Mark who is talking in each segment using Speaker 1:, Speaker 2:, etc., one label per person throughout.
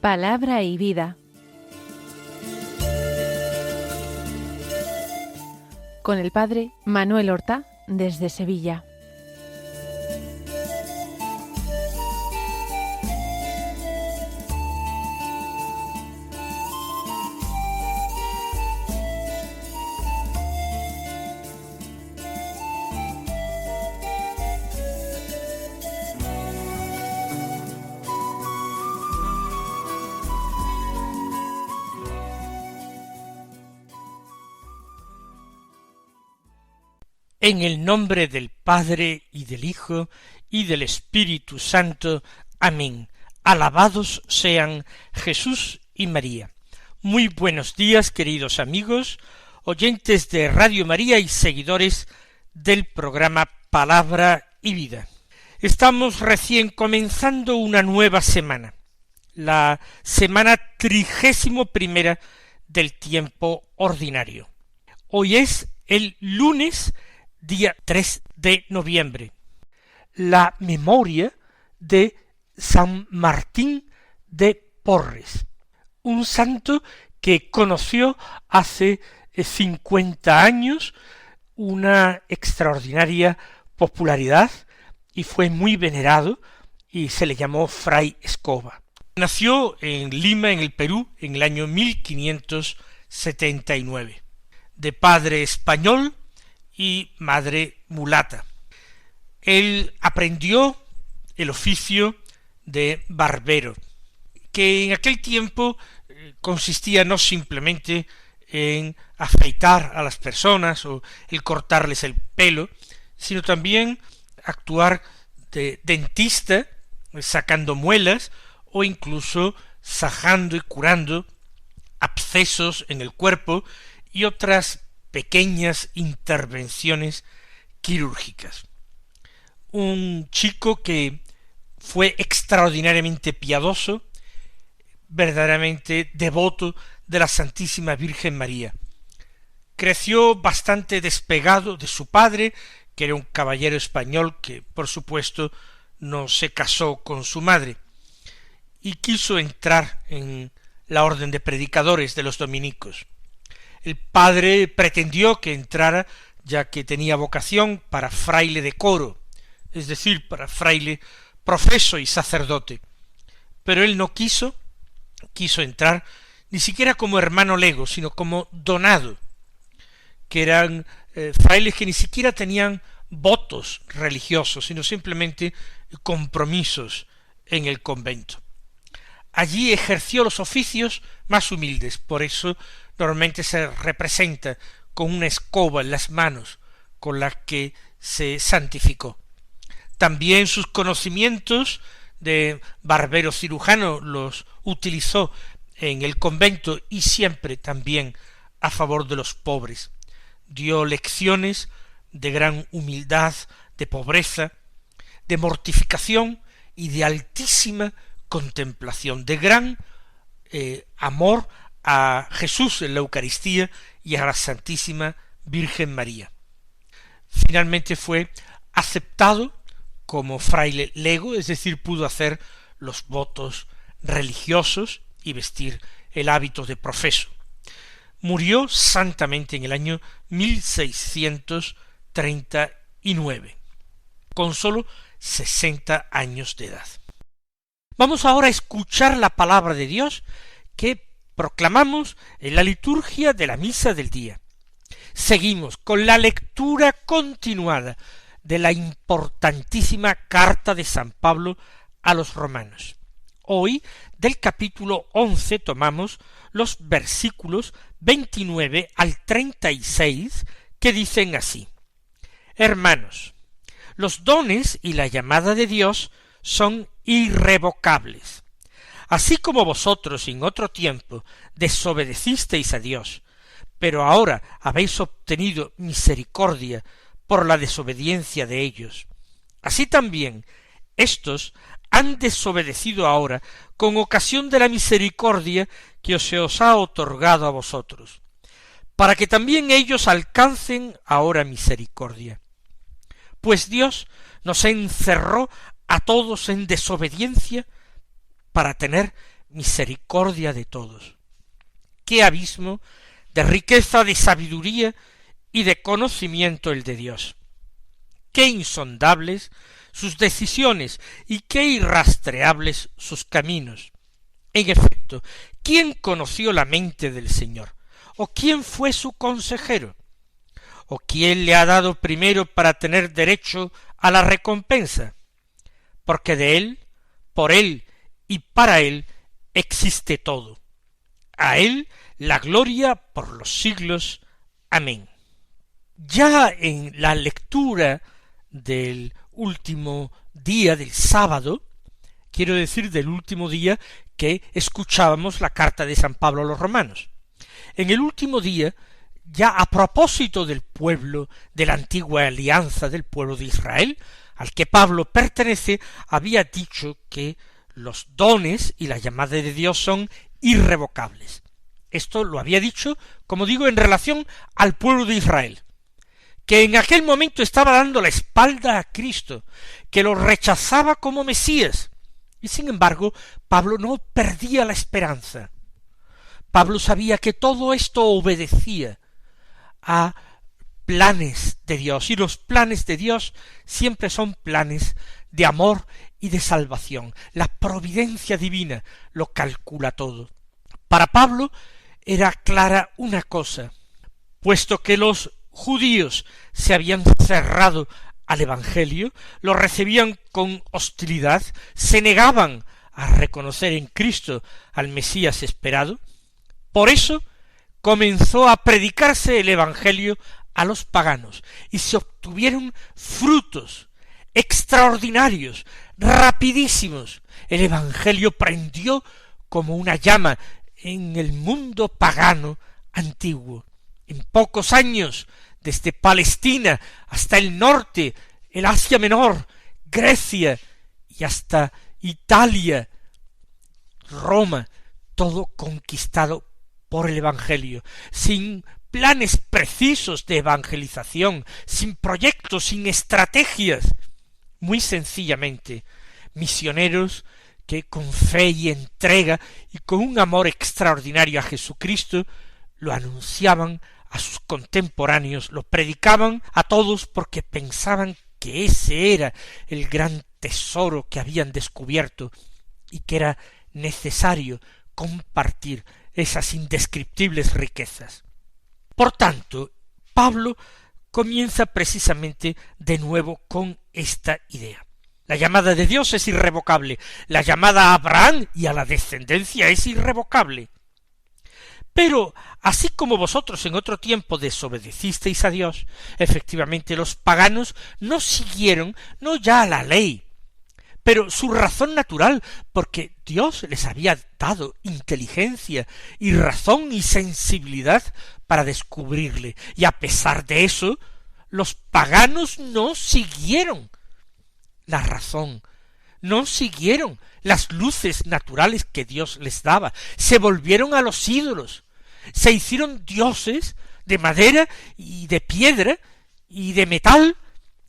Speaker 1: Palabra y vida. Con el padre Manuel Horta, desde Sevilla.
Speaker 2: En el nombre del Padre, y del Hijo, y del Espíritu Santo. Amén. Alabados sean Jesús y María. Muy buenos días, queridos amigos, oyentes de Radio María y seguidores del programa Palabra y Vida. Estamos recién comenzando una nueva semana, la semana 31ª del tiempo ordinario. Hoy es el lunes día 3 de noviembre, la memoria de San Martín de Porres, un santo que conoció hace 50 años una extraordinaria popularidad y fue muy venerado y se le llamó Fray Escoba. Nació en Lima, en el Perú, en el año 1579, de padre español y madre mulata. Él aprendió el oficio de barbero, que en aquel tiempo consistía no simplemente en afeitar a las personas o el cortarles el pelo, sino también actuar de dentista, sacando muelas o incluso sajando y curando abscesos en el cuerpo y otras pequeñas intervenciones quirúrgicas. Un chico que fue extraordinariamente piadoso, verdaderamente devoto de la Santísima Virgen María. Creció bastante despegado de su padre, que era un caballero español que, por supuesto, no se casó con su madre, y quiso entrar en la orden de predicadores de los dominicos. El padre pretendió que entrara, ya que tenía vocación para fraile de coro, es decir, para fraile profeso y sacerdote. Pero él no quiso entrar ni siquiera como hermano lego, sino como donado, que eran frailes que ni siquiera tenían votos religiosos, sino simplemente compromisos en el convento. Allí ejerció los oficios más humildes, por eso normalmente se representa con una escoba en las manos con la que se santificó. También sus conocimientos de barbero cirujano los utilizó en el convento y siempre también a favor de los pobres. Dio lecciones de gran humildad, de pobreza, de mortificación y de altísima contemplación, de gran amor a Jesús en la Eucaristía y a la Santísima Virgen María. Finalmente fue aceptado como fraile lego, es decir, pudo hacer los votos religiosos y vestir el hábito de profeso. Murió santamente en el año 1639, con sólo 60 años de edad. Vamos ahora a escuchar la palabra de Dios que proclamamos en la liturgia de la misa del día. Seguimos con la lectura continuada de la importantísima carta de San Pablo a los romanos. Hoy, del capítulo 11, tomamos los versículos 29 al 36, que dicen así: Hermanos, los dones y la llamada de Dios son irrevocables. Así como vosotros en otro tiempo desobedecisteis a Dios, pero ahora habéis obtenido misericordia por la desobediencia de ellos, así también éstos han desobedecido ahora con ocasión de la misericordia que se os ha otorgado a vosotros, para que también ellos alcancen ahora misericordia. Pues Dios nos encerró a todos en desobediencia para tener misericordia de todos. ¡Qué abismo de riqueza, de sabiduría y de conocimiento el de Dios! ¡Qué insondables sus decisiones y qué irrastreables sus caminos! En efecto, ¿quién conoció la mente del Señor? ¿O quién fue su consejero? ¿O quién le ha dado primero para tener derecho a la recompensa? Porque de Él, por Él y para Él existe todo. A Él la gloria por los siglos. Amén. Ya en la lectura del último día del sábado, quiero decir del último día que escuchábamos la carta de San Pablo a los romanos. En el último día, ya a propósito del pueblo de la antigua alianza, del pueblo de Israel, al que Pablo pertenece, había dicho que los dones y la llamada de Dios son irrevocables. Esto lo había dicho, como digo, en relación al pueblo de Israel, que en aquel momento estaba dando la espalda a Cristo, que lo rechazaba como Mesías. Y sin embargo, Pablo no perdía la esperanza. Pablo sabía que todo esto obedecía a planes de Dios, y los planes de Dios siempre son planes de amor y de salvación. La providencia divina lo calcula todo. Para Pablo era clara una cosa: puesto que los judíos se habían cerrado al Evangelio, lo recibían con hostilidad, se negaban a reconocer en Cristo al Mesías esperado, por eso comenzó a predicarse el Evangelio a los paganos, y se obtuvieron frutos extraordinarios, rapidísimos. El Evangelio prendió como una llama en el mundo pagano antiguo. En pocos años, desde Palestina hasta el norte, el Asia Menor, Grecia y hasta Italia, Roma, todo conquistado por el Evangelio, sin planes precisos de evangelización, sin proyectos, sin estrategias, muy sencillamente, misioneros que con fe y entrega y con un amor extraordinario a Jesucristo lo anunciaban a sus contemporáneos, lo predicaban a todos porque pensaban que ese era el gran tesoro que habían descubierto y que era necesario compartir esas indescriptibles riquezas. Por tanto, Pablo comienza precisamente de nuevo con esta idea. La llamada de Dios es irrevocable, la llamada a Abraham y a la descendencia es irrevocable. Pero, así como vosotros en otro tiempo desobedecisteis a Dios, efectivamente los paganos no siguieron, no ya la ley, pero su razón natural, porque Dios les había dado inteligencia y razón y sensibilidad para descubrirle, y a pesar de eso, los paganos no siguieron la razón, no siguieron las luces naturales que Dios les daba, se volvieron a los ídolos, se hicieron dioses de madera y de piedra y de metal,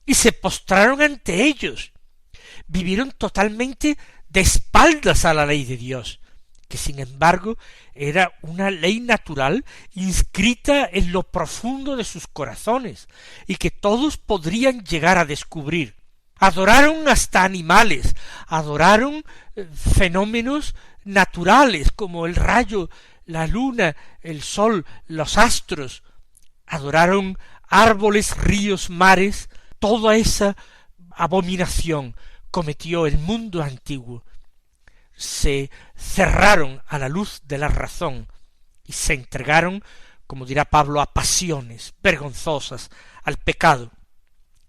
Speaker 2: y se postraron ante ellos. Vivieron totalmente de espaldas a la ley de Dios, que sin embargo era una ley natural inscrita en lo profundo de sus corazones, y que todos podrían llegar a descubrir. Adoraron hasta animales, adoraron fenómenos naturales como el rayo, la luna, el sol, los astros, adoraron árboles, ríos, mares. Toda esa abominación cometió el mundo antiguo. Se cerraron a la luz de la razón y se entregaron, como dirá Pablo, a pasiones vergonzosas, al pecado.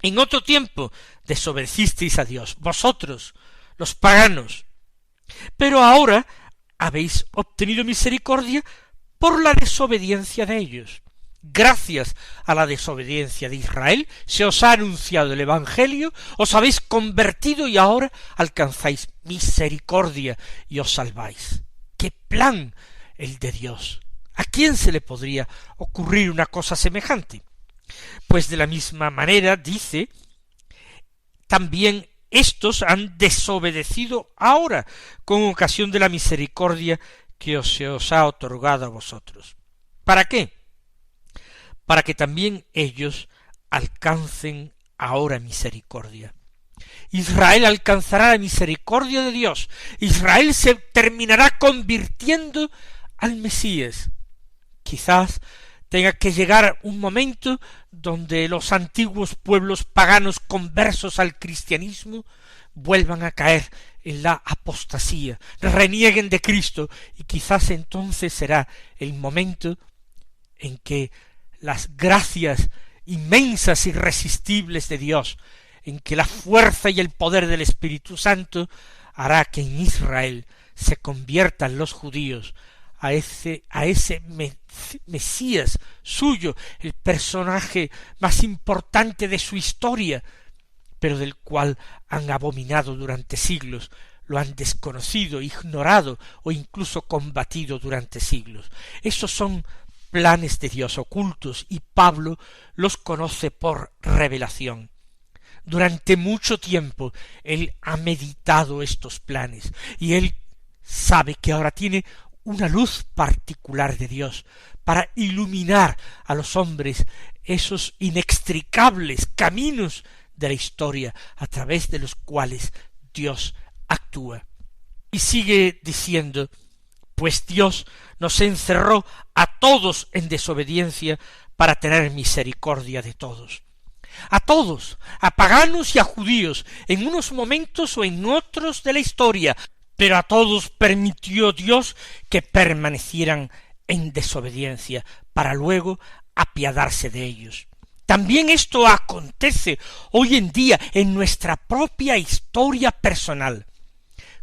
Speaker 2: En otro tiempo desobedecisteis a Dios, vosotros, los paganos, pero ahora habéis obtenido misericordia por la desobediencia de ellos. Gracias a la desobediencia de Israel se os ha anunciado el Evangelio, os habéis convertido y ahora alcanzáis misericordia y os salváis. ¡Qué plan el de Dios! ¿A quién se le podría ocurrir una cosa semejante? Pues de la misma manera dice, también éstos han desobedecido ahora con ocasión de la misericordia que se os ha otorgado a vosotros. ¿Para qué? Para que también ellos alcancen ahora misericordia. Israel alcanzará la misericordia de Dios. Israel se terminará convirtiendo al Mesías. Quizás tenga que llegar un momento donde los antiguos pueblos paganos conversos al cristianismo vuelvan a caer en la apostasía, renieguen de Cristo, y quizás entonces será el momento en que las gracias inmensas, irresistibles de Dios, en que la fuerza y el poder del Espíritu Santo hará que en Israel se conviertan los judíos a ese Mesías suyo, el personaje más importante de su historia, pero del cual han abominado durante siglos, lo han desconocido, ignorado o incluso combatido durante siglos. Esos son planes de Dios ocultos, y Pablo los conoce por revelación. Durante mucho tiempo él ha meditado estos planes, y él sabe que ahora tiene una luz particular de Dios para iluminar a los hombres esos inextricables caminos de la historia a través de los cuales Dios actúa. Y sigue diciendo: pues Dios nos encerró a todos en desobediencia para tener misericordia de todos. A todos, a paganos y a judíos, en unos momentos o en otros de la historia, pero a todos permitió Dios que permanecieran en desobediencia, para luego apiadarse de ellos. También esto acontece hoy en día en nuestra propia historia personal.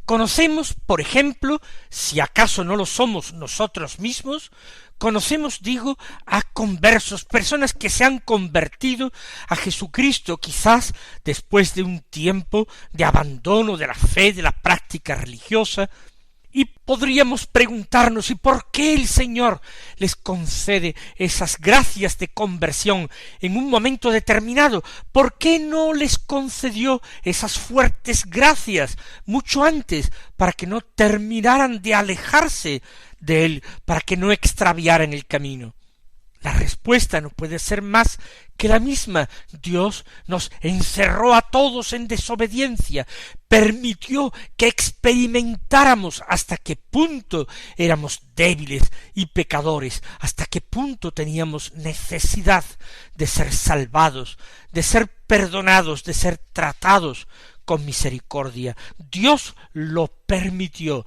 Speaker 2: Conocemos, por ejemplo, si acaso no lo somos nosotros mismos, conocemos, digo, a conversos, personas que se han convertido a Jesucristo, quizás después de un tiempo de abandono de la fe, de la práctica religiosa, y podríamos preguntarnos: ¿y por qué el Señor les concede esas gracias de conversión en un momento determinado? ¿Por qué no les concedió esas fuertes gracias mucho antes, para que no terminaran de alejarse de Él, para que no extraviaran el camino? La respuesta no puede ser más que la misma. Dios nos encerró a todos en desobediencia, permitió que experimentáramos hasta qué punto éramos débiles y pecadores, hasta qué punto teníamos necesidad de ser salvados, de ser perdonados, de ser tratados con misericordia. Dios lo permitió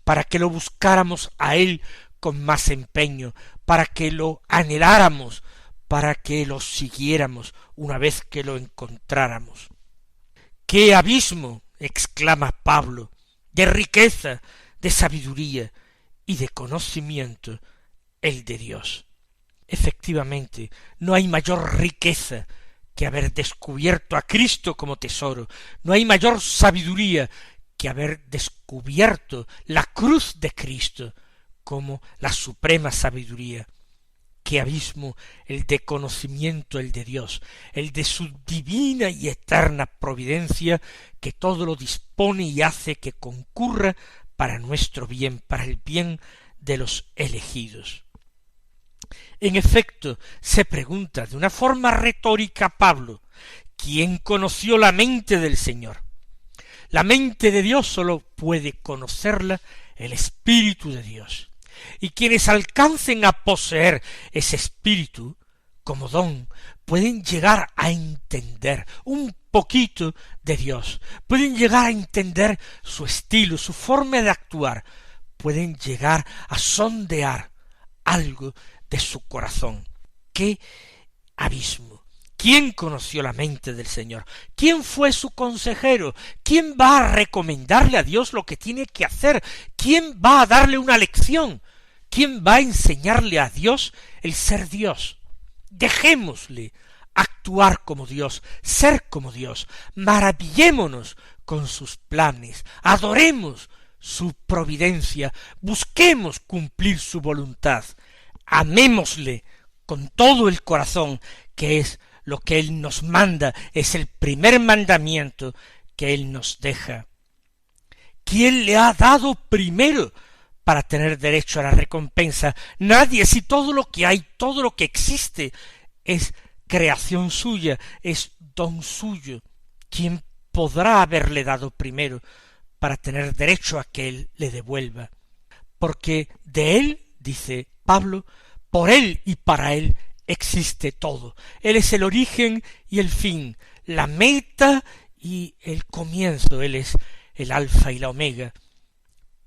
Speaker 2: para que lo buscáramos a Él con más empeño, para que lo anheláramos, para que lo siguiéramos una vez que lo encontráramos. ¡Qué abismo!, exclama Pablo, de riqueza, de sabiduría y de conocimiento el de Dios. Efectivamente, no hay mayor riqueza que haber descubierto a Cristo como tesoro, no hay mayor sabiduría que haber descubierto la cruz de Cristo como la suprema sabiduría. Qué abismo el de conocimiento el de Dios, el de su divina y eterna providencia, que todo lo dispone y hace que concurra para nuestro bien, para el bien de los elegidos. En efecto, se pregunta de una forma retórica Pablo: ¿quién conoció la mente del Señor? La mente de Dios sólo puede conocerla el Espíritu de Dios. Y quienes alcancen a poseer ese espíritu como don pueden llegar a entender un poquito de Dios, pueden llegar a entender su estilo, su forma de actuar, pueden llegar a sondear algo de su corazón. ¡Qué abismo! ¿Quién conoció la mente del Señor? ¿Quién fue su consejero? ¿Quién va a recomendarle a Dios lo que tiene que hacer? ¿Quién va a darle una lección? ¿Quién va a enseñarle a Dios el ser Dios? Dejémosle actuar como Dios, ser como Dios, maravillémonos con sus planes, adoremos su providencia, busquemos cumplir su voluntad, amémosle con todo el corazón, que es lo que Él nos manda, es el primer mandamiento que Él nos deja. ¿Quién le ha dado primero para tener derecho a la recompensa? Nadie, si todo lo que hay, todo lo que existe, es creación suya, es don suyo. ¿Quién podrá haberle dado primero para tener derecho a que Él le devuelva? Porque de Él, dice Pablo, por Él y para Él existe todo. Él es el origen y el fin, la meta y el comienzo. Él es el alfa y la omega,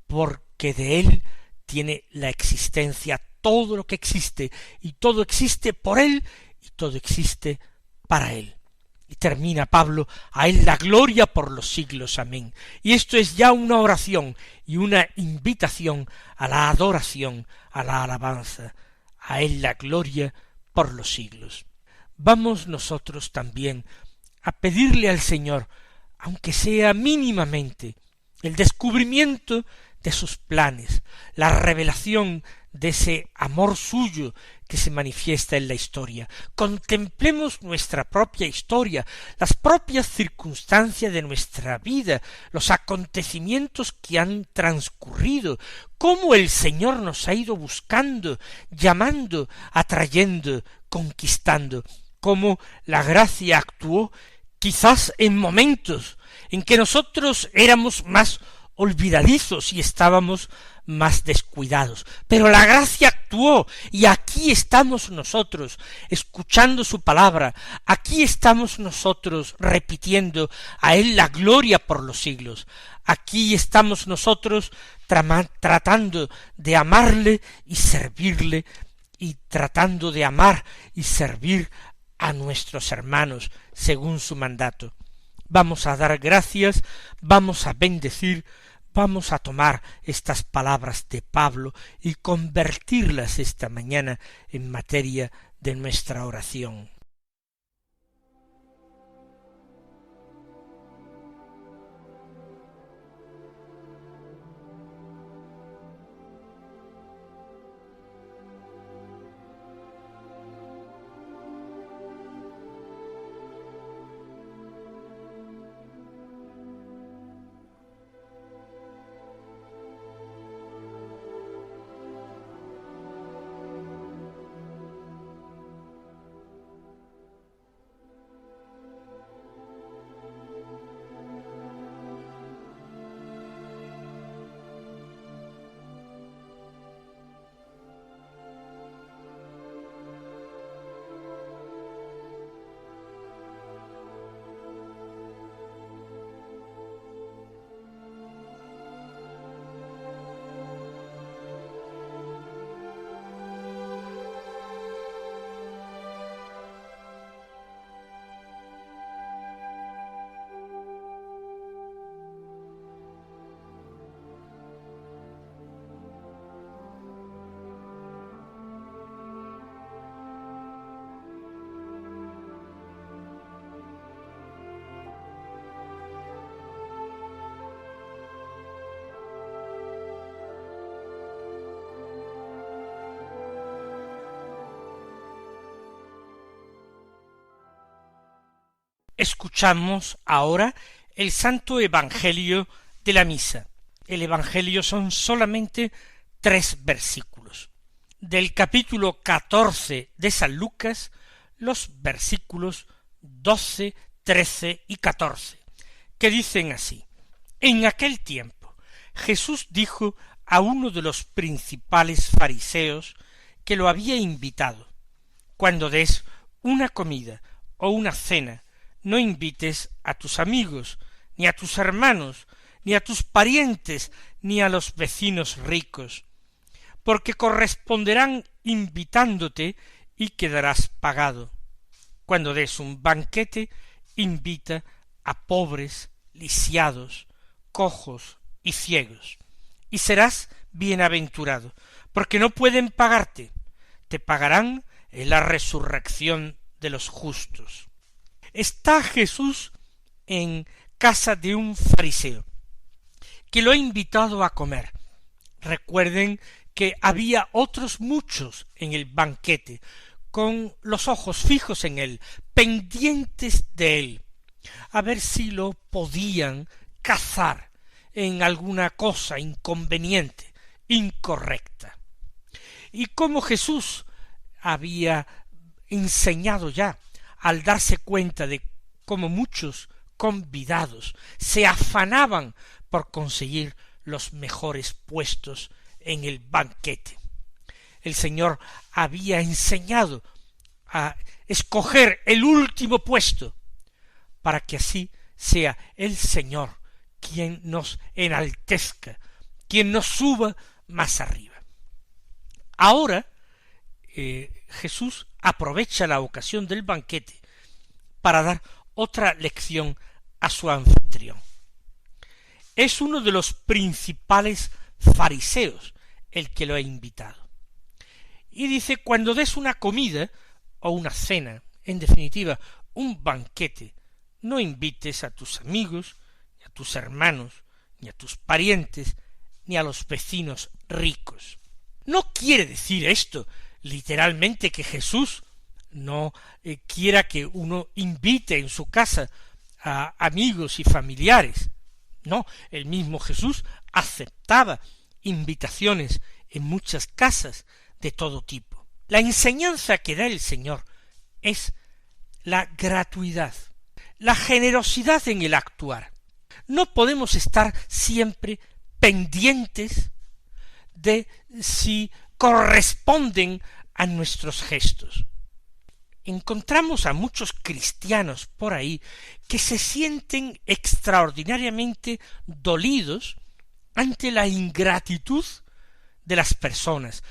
Speaker 2: porque de Él tiene la existencia todo lo que existe, y todo existe por Él, y todo existe para Él. Y termina Pablo: a Él la gloria por los siglos, amén. Y esto es ya una oración y una invitación a la adoración, a la alabanza. A Él la gloria por los siglos. Vamos nosotros también a pedirle al Señor, aunque sea mínimamente, el descubrimiento de sus planes, la revelación de ese amor suyo que se manifiesta en la historia. Contemplemos nuestra propia historia, las propias circunstancias de nuestra vida, los acontecimientos que han transcurrido, cómo el Señor nos ha ido buscando, llamando, atrayendo, conquistando, cómo la gracia actuó quizás en momentos en que nosotros éramos más olvidadizos y estábamos más descuidados, pero la gracia actuó, y aquí estamos nosotros escuchando su palabra, aquí estamos nosotros repitiendo a Él la gloria por los siglos, aquí estamos nosotros tratando de amarle y servirle, y tratando de amar y servir a nuestros hermanos según su mandato. Vamos a dar gracias, vamos a bendecir, vamos a tomar estas palabras de Pablo y convertirlas esta mañana en materia de nuestra oración. Escuchamos ahora el Santo Evangelio de la Misa. El Evangelio son solamente 3 versículos. Del capítulo 14 de San Lucas, los versículos 12, 13 y 14, que dicen así: En aquel tiempo Jesús dijo a uno de los principales fariseos que lo había invitado: Cuando des una comida o una cena, no invites a tus amigos, ni a tus hermanos, ni a tus parientes, ni a los vecinos ricos, porque corresponderán invitándote y quedarás pagado. Cuando des un banquete, invita a pobres, lisiados, cojos y ciegos, y serás bienaventurado, porque no pueden pagarte, te pagarán en la resurrección de los justos. Está Jesús en casa de un fariseo, que lo ha invitado a comer. Recuerden que había otros muchos en el banquete, con los ojos fijos en él, pendientes de él. a ver si lo podían cazar en alguna cosa inconveniente, incorrecta. Y como Jesús había enseñado ya, al darse cuenta de cómo muchos convidados se afanaban por conseguir los mejores puestos en el banquete. El Señor había enseñado a escoger el último puesto, para que así sea el Señor quien nos enaltezca, quien nos suba más arriba. Ahora Jesús aprovecha la ocasión del banquete para dar otra lección a su anfitrión. Es uno de los principales fariseos el que lo ha invitado. Y dice, cuando des una comida o una cena, en definitiva, un banquete, no invites a tus amigos, ni a tus hermanos, ni a tus parientes, ni a los vecinos ricos. No quiere decir esto literalmente que Jesús no quiera que uno invite en su casa a amigos y familiares. No, el mismo Jesús aceptaba invitaciones en muchas casas de todo tipo. La enseñanza que da el Señor es la gratuidad, la generosidad en el actuar. No podemos estar siempre pendientes de si corresponden a nuestros gestos. Encontramos a muchos cristianos por ahí que se sienten extraordinariamente dolidos ante la ingratitud de las personas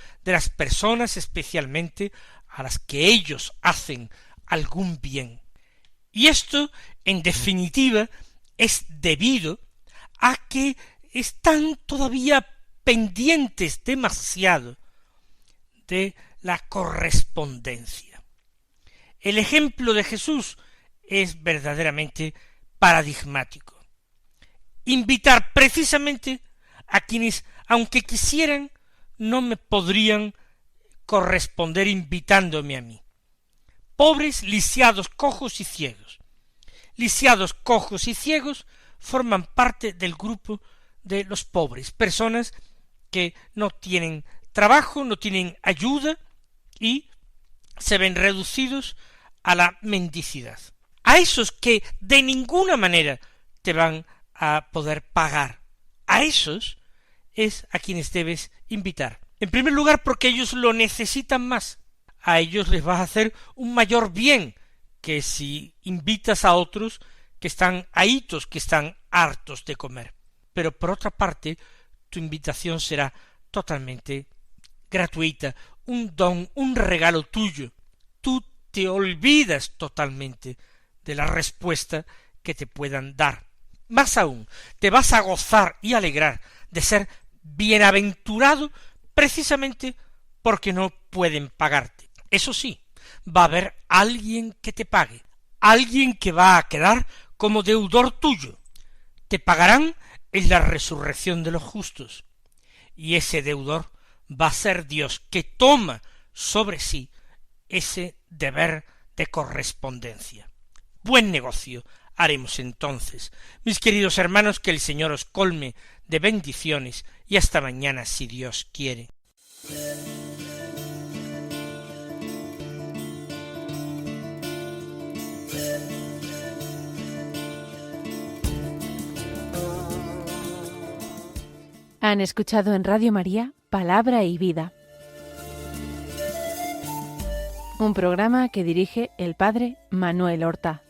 Speaker 2: especialmente a las que ellos hacen algún bien. Y esto, en definitiva, es debido a que están todavía pendientes demasiado de la correspondencia. El ejemplo de Jesús es verdaderamente paradigmático. Invitar precisamente a quienes, aunque quisieran, no me podrían corresponder invitándome a mí. Pobres, lisiados, cojos y ciegos. Lisiados, cojos y ciegos forman parte del grupo de los pobres, personas que no tienen trabajo, no tienen ayuda y se ven reducidos a la mendicidad. A esos que de ninguna manera te van a poder pagar, a esos es a quienes debes invitar. En primer lugar, porque ellos lo necesitan más. A ellos les vas a hacer un mayor bien que si invitas a otros que están ahitos, que están hartos de comer. Pero por otra parte, tu invitación será totalmente gratuita, un don, un regalo tuyo. Tú te olvidas totalmente de la respuesta que te puedan dar. Más aún, te vas a gozar y alegrar de ser bienaventurado precisamente porque no pueden pagarte. Eso sí, va a haber alguien que te pague, alguien que va a quedar como deudor tuyo. Te pagarán en la resurrección de los justos, y ese deudor va a ser Dios, que toma sobre sí ese deber de correspondencia. Buen negocio haremos entonces. Mis queridos hermanos, que el Señor os colme de bendiciones, y hasta mañana si Dios quiere.
Speaker 1: Han escuchado en Radio María Palabra y Vida, un programa que dirige el Padre Manuel Horta.